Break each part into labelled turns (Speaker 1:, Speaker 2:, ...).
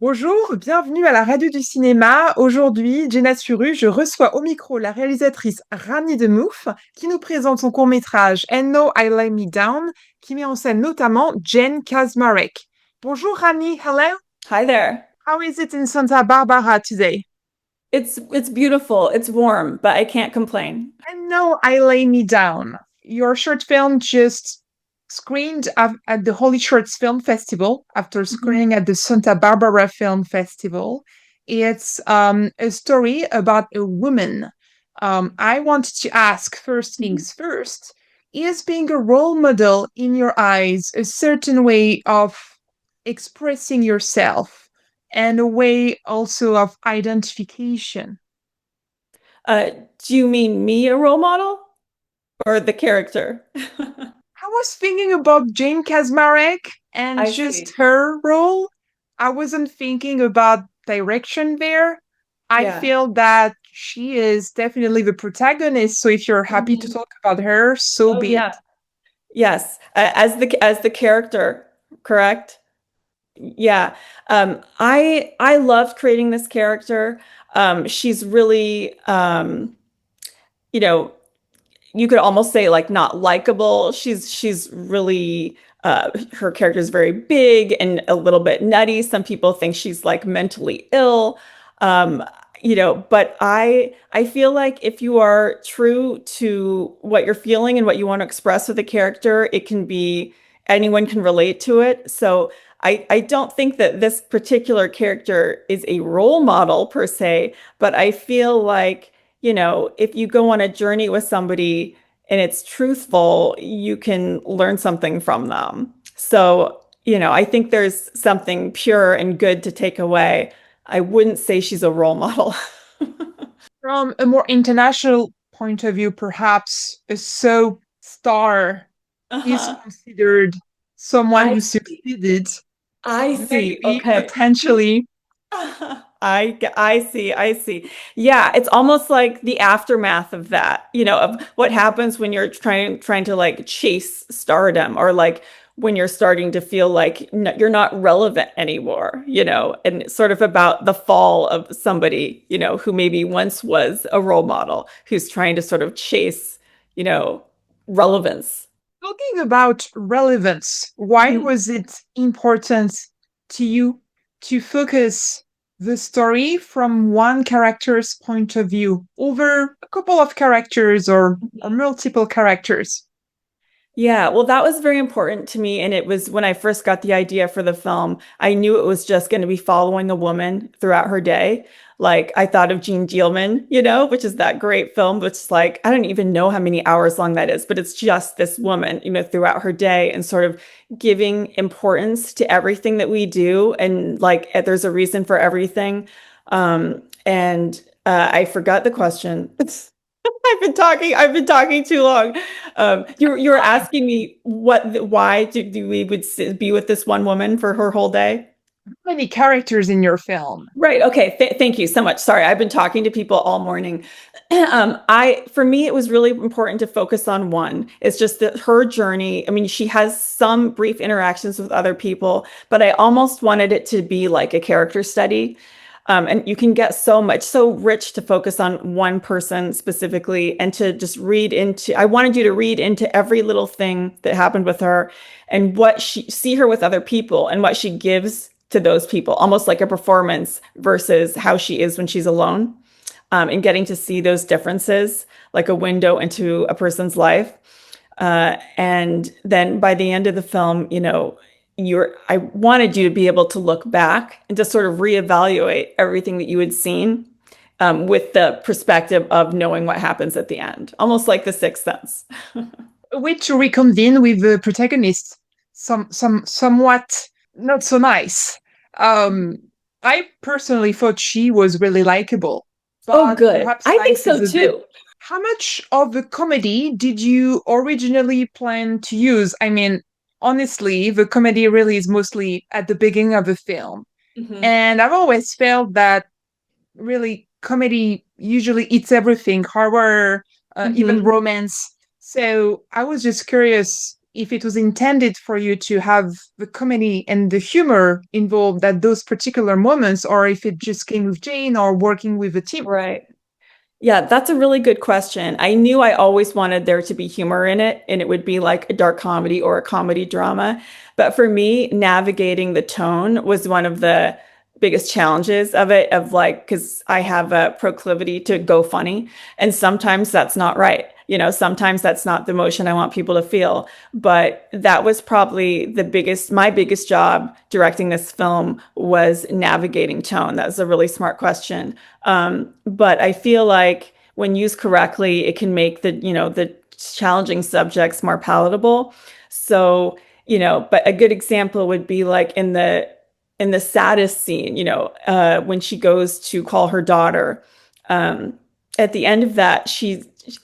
Speaker 1: Bonjour, bienvenue à la radio du cinéma. Aujourd'hui, Jenna Suru, je reçois au micro la réalisatrice Rani DeMuth qui nous présente son court-métrage And No I Lay Me Down qui met en scène notamment Jane Kaczmarek. Bonjour Rani, hello.
Speaker 2: Hi there.
Speaker 1: How is it in Santa Barbara today?
Speaker 2: It's beautiful. It's warm, but I can't complain.
Speaker 1: And No I Lay Me Down. Your short film just screened at the Holy Shorts Film Festival after
Speaker 2: Mhm.
Speaker 1: screening at the Santa Barbara Film Festival. It's a story about a woman. I wanted to ask first
Speaker 2: Mhm.
Speaker 1: things first. Is being a role model in your eyes a certain way of expressing yourself and a way also of identification?
Speaker 2: Uh, do you mean me a role model or the character?
Speaker 1: I was thinking about Jane Kaczmarek and
Speaker 2: I
Speaker 1: just
Speaker 2: see.
Speaker 1: her role. I wasn't thinking about direction there. I
Speaker 2: Yeah.
Speaker 1: feel that she is definitely the protagonist. So if you're happy to
Speaker 2: Mhm.
Speaker 1: talk about her, so
Speaker 2: Oh
Speaker 1: be it.
Speaker 2: yeah. Yes. As the character, correct? Yeah. I loved creating this character. She's really you know, you could almost say like not likable. She's really her character is very big and a little bit nutty. Some people think she's like mentally ill. Um, but I feel like if you are true to what you're feeling and what you want to express with a character, it can be anyone can relate to it. So I don't think that this particular character is a role model per se, but I feel like if you go on a journey with somebody and it's truthful, you can learn something from them. So, I think there's something pure and good to take away. I wouldn't say she's a role model.
Speaker 1: From a more international point of view, perhaps a soap star is
Speaker 2: Uh-huh.
Speaker 1: considered someone
Speaker 2: I
Speaker 1: who
Speaker 2: see.
Speaker 1: succeeded,
Speaker 2: I see.
Speaker 1: maybe
Speaker 2: Okay.
Speaker 1: potentially.
Speaker 2: I see. I see. Yeah, it's almost like the aftermath of that, of what happens when you're trying to like chase stardom or like when you're starting to feel like you're not relevant anymore, and it's sort of about the fall of somebody, who maybe once was a role model who's trying to sort of chase, you know, relevance.
Speaker 1: Talking about relevance, why
Speaker 2: Mhm.
Speaker 1: was it important to you to focus the story from one character's point of view over a couple of characters or multiple characters?
Speaker 2: Yeah, well, that was very important to me. And it was when I first got the idea for the film, I knew it was just going to be following a woman throughout her day. Like I thought of Jeanne Dielman, which is that great film, which is like, I don't even know how many hours long that is, but it's just this woman, throughout her day and sort of giving importance to everything that we do. And like, there's a reason for everything. And I forgot the question. I've been talking too long. You were asking me why do we would be with this one woman for her whole day?
Speaker 1: How many characters in your film?
Speaker 2: Right. Okay. Thank you so much. Sorry, I've been talking to people all morning. For me, it was really important to focus on one. It's just that her journey. I mean, she has some brief interactions with other people, but I almost wanted it to be like a character study. And you can get so much, so rich to focus on one person specifically and to just read into, I wanted you to read into every little thing that happened with her and what see her with other people and what she gives to those people, almost like a performance versus how she is when she's alone. And getting to see those differences, like a window into a person's life. And then by the end of the film, I wanted you to be able to look back and to sort of reevaluate everything that you had seen with the perspective of knowing what happens at the end, almost like the sixth sense.
Speaker 1: A way to reconvene with the protagonist. Somewhat not so nice. Um, I personally thought she was really likable,
Speaker 2: Oh,
Speaker 1: but
Speaker 2: good.
Speaker 1: perhaps
Speaker 2: I think
Speaker 1: nice is
Speaker 2: so
Speaker 1: a bit.
Speaker 2: too.
Speaker 1: How much of the comedy did you originally plan to use? I mean, honestly, the comedy really is mostly at the beginning of the film.
Speaker 2: Mhm.
Speaker 1: And I've always felt that really comedy usually eats everything, horror, even
Speaker 2: Mhm.
Speaker 1: romance. So I was just curious if it was intended for you to have the comedy and the humor involved at those particular moments, or if it just came with Jane or working with a team.
Speaker 2: Right. Yeah, that's a really good question. I knew I always wanted there to be humor in it, and it would be like a dark comedy or a comedy drama. But for me, navigating the tone was one of the biggest challenges of it, of like, because I have a proclivity to go funny, and sometimes that's not right. Sometimes that's not the emotion I want people to feel. But that was probably my biggest job directing this film was navigating tone. That was a really smart question. But I feel like when used correctly, it can make the challenging subjects more palatable. So, but a good example would be like in the saddest scene, when she goes to call her daughter. Um, at the end of that,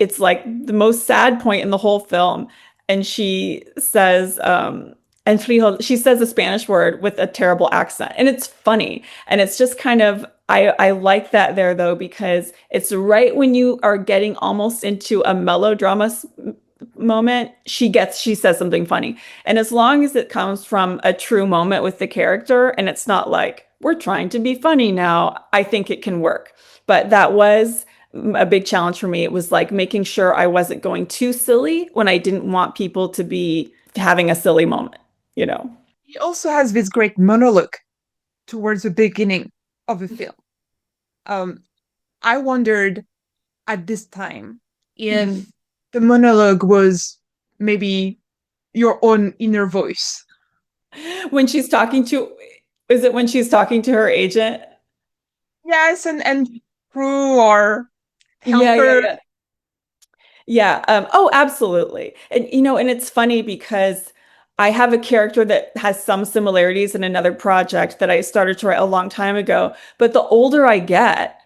Speaker 2: it's like the most sad point in the whole film, and she says, and she says a Spanish word with a terrible accent, and it's funny. And it's just kind of, I like that there though, because it's right when you are getting almost into a melodrama moment, she says something funny. And as long as it comes from a true moment with the character and it's not like, we're trying to be funny now, I think it can work. But that was a big challenge for me. It was like making sure I wasn't going too silly when I didn't want people to be having a silly moment, you know?
Speaker 1: He also has this great monologue towards the beginning of the film. Um, I wondered at this time if
Speaker 2: Mhm.
Speaker 1: the monologue was maybe your own inner voice.
Speaker 2: When she's talking to, is it when she's talking to her agent?
Speaker 1: Yes, and crew or
Speaker 2: Yeah, yeah,
Speaker 1: helper.
Speaker 2: yeah. Yeah. Oh, absolutely. And it's funny because I have a character that has some similarities in another project that I started to write a long time ago. But the older I get,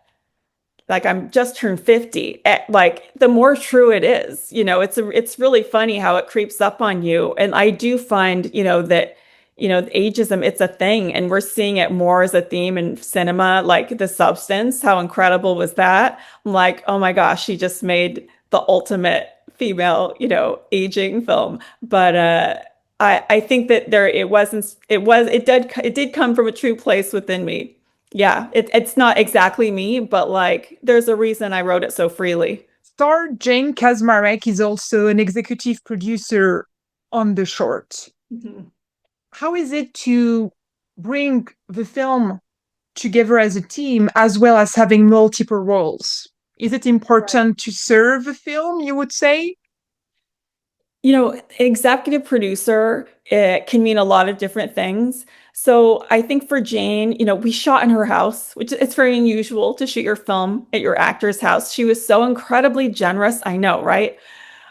Speaker 2: like I'm just turned 50, like the more true it is. It's really funny how it creeps up on you. And I do find, that, ageism, it's a thing, and we're seeing it more as a theme in cinema, like The Substance. How incredible was that? I'm like, oh my gosh, she just made the ultimate female, aging film. But I think that it did come from a true place within me. Yeah, it's not exactly me, but like there's a reason I wrote it so freely.
Speaker 1: Star Jane Kaczmarek is also an executive producer on the short.
Speaker 2: Mhm.
Speaker 1: How is it to bring the film together as a team as well as having multiple roles? Is it
Speaker 2: Right.
Speaker 1: important to serve a film, you would say?
Speaker 2: Executive producer, it can mean a lot of different things. So I think for Jane, we shot in her house, which it's very unusual to shoot your film at your actor's house. She was so incredibly generous. I know, right?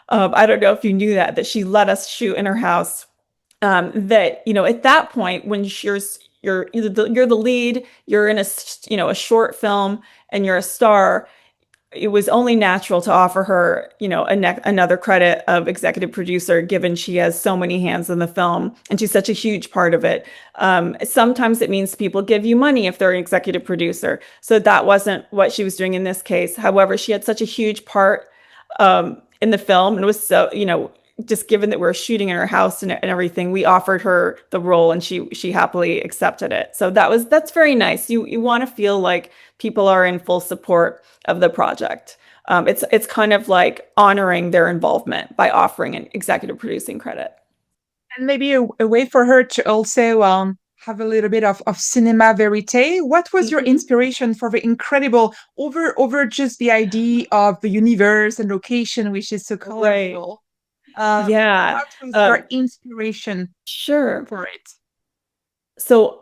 Speaker 2: I don't know if you knew that she let us shoot in her house. That at that point when you're the lead, you're in a short film, and you're a star, it was only natural to offer her another credit of executive producer, given she has so many hands in the film and she's such a huge part of it. Sometimes it means people give you money if they're an executive producer, so that wasn't what she was doing in this case. However, she had such a huge part in the film, and it was so, just given that we're shooting in her house and everything, we offered her the role, and she happily accepted it. So that's very nice. You want to feel like people are in full support of the project. It's kind of like honoring their involvement by offering an executive producing credit.
Speaker 1: And maybe a way for her to also have a little bit of cinema verite. What was your
Speaker 2: Mhm.
Speaker 1: inspiration for the incredible over just the idea of the universe and location, which is so
Speaker 2: Right.
Speaker 1: colorful?
Speaker 2: Yeah.
Speaker 1: What was your inspiration
Speaker 2: Sure.
Speaker 1: for it?
Speaker 2: So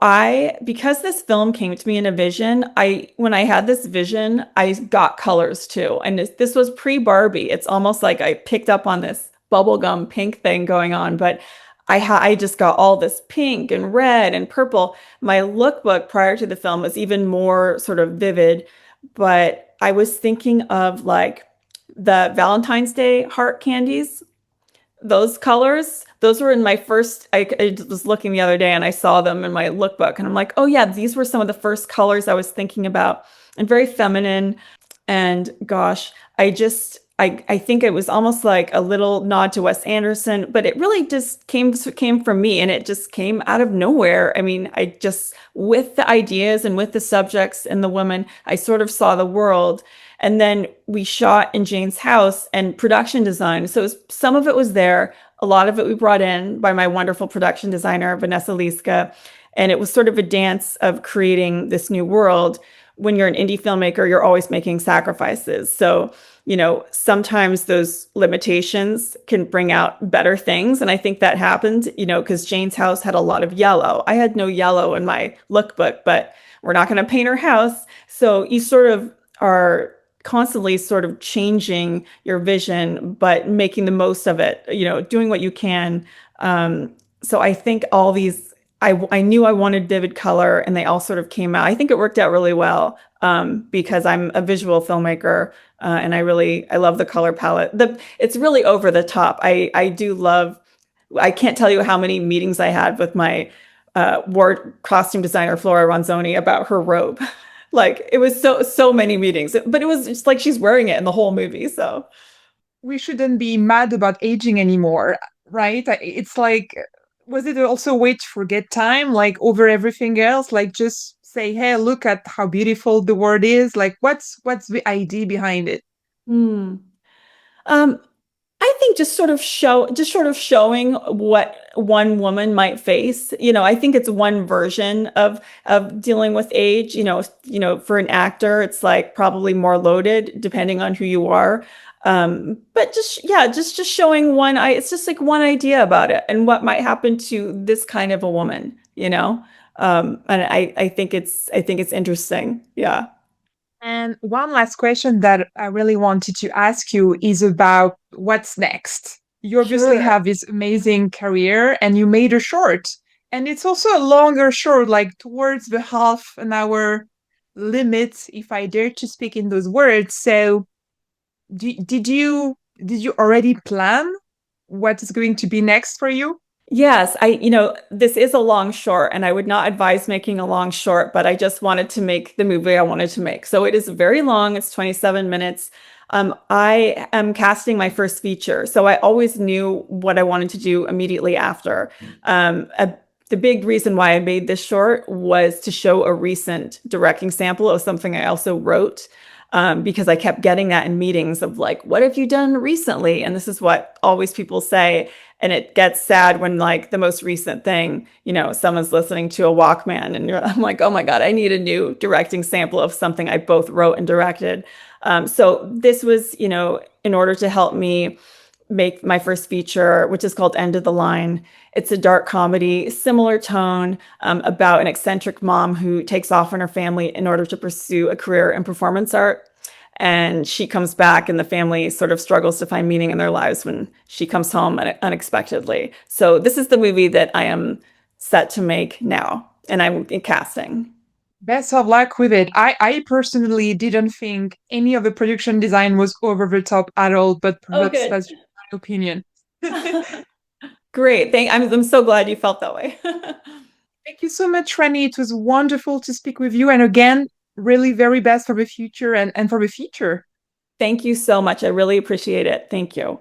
Speaker 2: because this film came to me in a vision, when I had this vision, I got colors too. And this was pre-Barbie. It's almost like I picked up on this bubblegum pink thing going on, but I just got all this pink and red and purple. My lookbook prior to the film was even more sort of vivid, but I was thinking of like the Valentine's Day heart candies, those colors, those were in my first. I was looking the other day and I saw them in my lookbook, and I'm like, oh yeah, these were some of the first colors I was thinking about, and very feminine. And gosh, I think it was almost like a little nod to Wes Anderson, but it really just came from me, and it just came out of nowhere. I mean, I just with the ideas and with the subjects and the women, I sort of saw the world. And then we shot in Jane's house and production design. So some of it was there, a lot of it we brought in by my wonderful production designer, Vanessa Liska. And it was sort of a dance of creating this new world. When you're an indie filmmaker, you're always making sacrifices. So, sometimes those limitations can bring out better things. And I think that happened, because Jane's house had a lot of yellow. I had no yellow in my lookbook, but we're not going to paint her house. So you sort of are constantly sort of changing your vision, but making the most of it, doing what you can. So I think all these, I knew I wanted vivid color, and they all sort of came out. I think it worked out really well, because I'm a visual filmmaker, and I love the color palette. It's really over the top. I do love. I can't tell you how many meetings I had with my ward costume designer Flora Ronzoni about her robe. Like, it was so many meetings, but it was just like she's wearing it in the whole movie. So
Speaker 1: We shouldn't be mad about aging anymore, right? It's like, was it also a way to forget time, like over everything else? Like just say, hey, look at how beautiful the world is. Like, what's the idea behind it?
Speaker 2: hmm. Um, I think just sort of showing what one woman might face. I think it's one version of dealing with age. For an actor, it's like probably more loaded depending on who you are. But just yeah, just showing it's just like one idea about it and what might happen to this kind of a woman. And I think it's interesting. Yeah.
Speaker 1: And one last question that I really wanted to ask you is about what's next. You obviously
Speaker 2: Sure.
Speaker 1: have this amazing career and you made a short. And it's also a longer short, like towards the half an hour limit, if I dare to speak in those words. So did you already plan what is going to be next for you?
Speaker 2: Yes, this is a long short, and I would not advise making a long short, but I just wanted to make the movie I wanted to make. So it is very long, it's 27 minutes. I am casting my first feature, so I always knew what I wanted to do immediately after. The big reason why I made this short was to show a recent directing sample of something I also wrote. Because I kept getting that in meetings of like, what have you done recently? And this is what always people say. And it gets sad when like the most recent thing, someone's listening to a Walkman and I'm like, oh my God, I need a new directing sample of something I both wrote and directed. So this was, in order to help me make my first feature, which is called End of the Line. It's a dark comedy, similar tone, about an eccentric mom who takes off on her family in order to pursue a career in performance art. And she comes back, and the family sort of struggles to find meaning in their lives when she comes home unexpectedly. So this is the movie that I am set to make now, and I'm in casting.
Speaker 1: Best of luck with it. I personally didn't think any of the production design was over the top at all, but
Speaker 2: Oh,
Speaker 1: perhaps
Speaker 2: good.
Speaker 1: that's my opinion.
Speaker 2: Great. I'm so glad you felt that way.
Speaker 1: Thank you so much, Rani. It was wonderful to speak with you. And again, really very best for the future and for the future.
Speaker 2: Thank you so much. I really appreciate it. Thank you.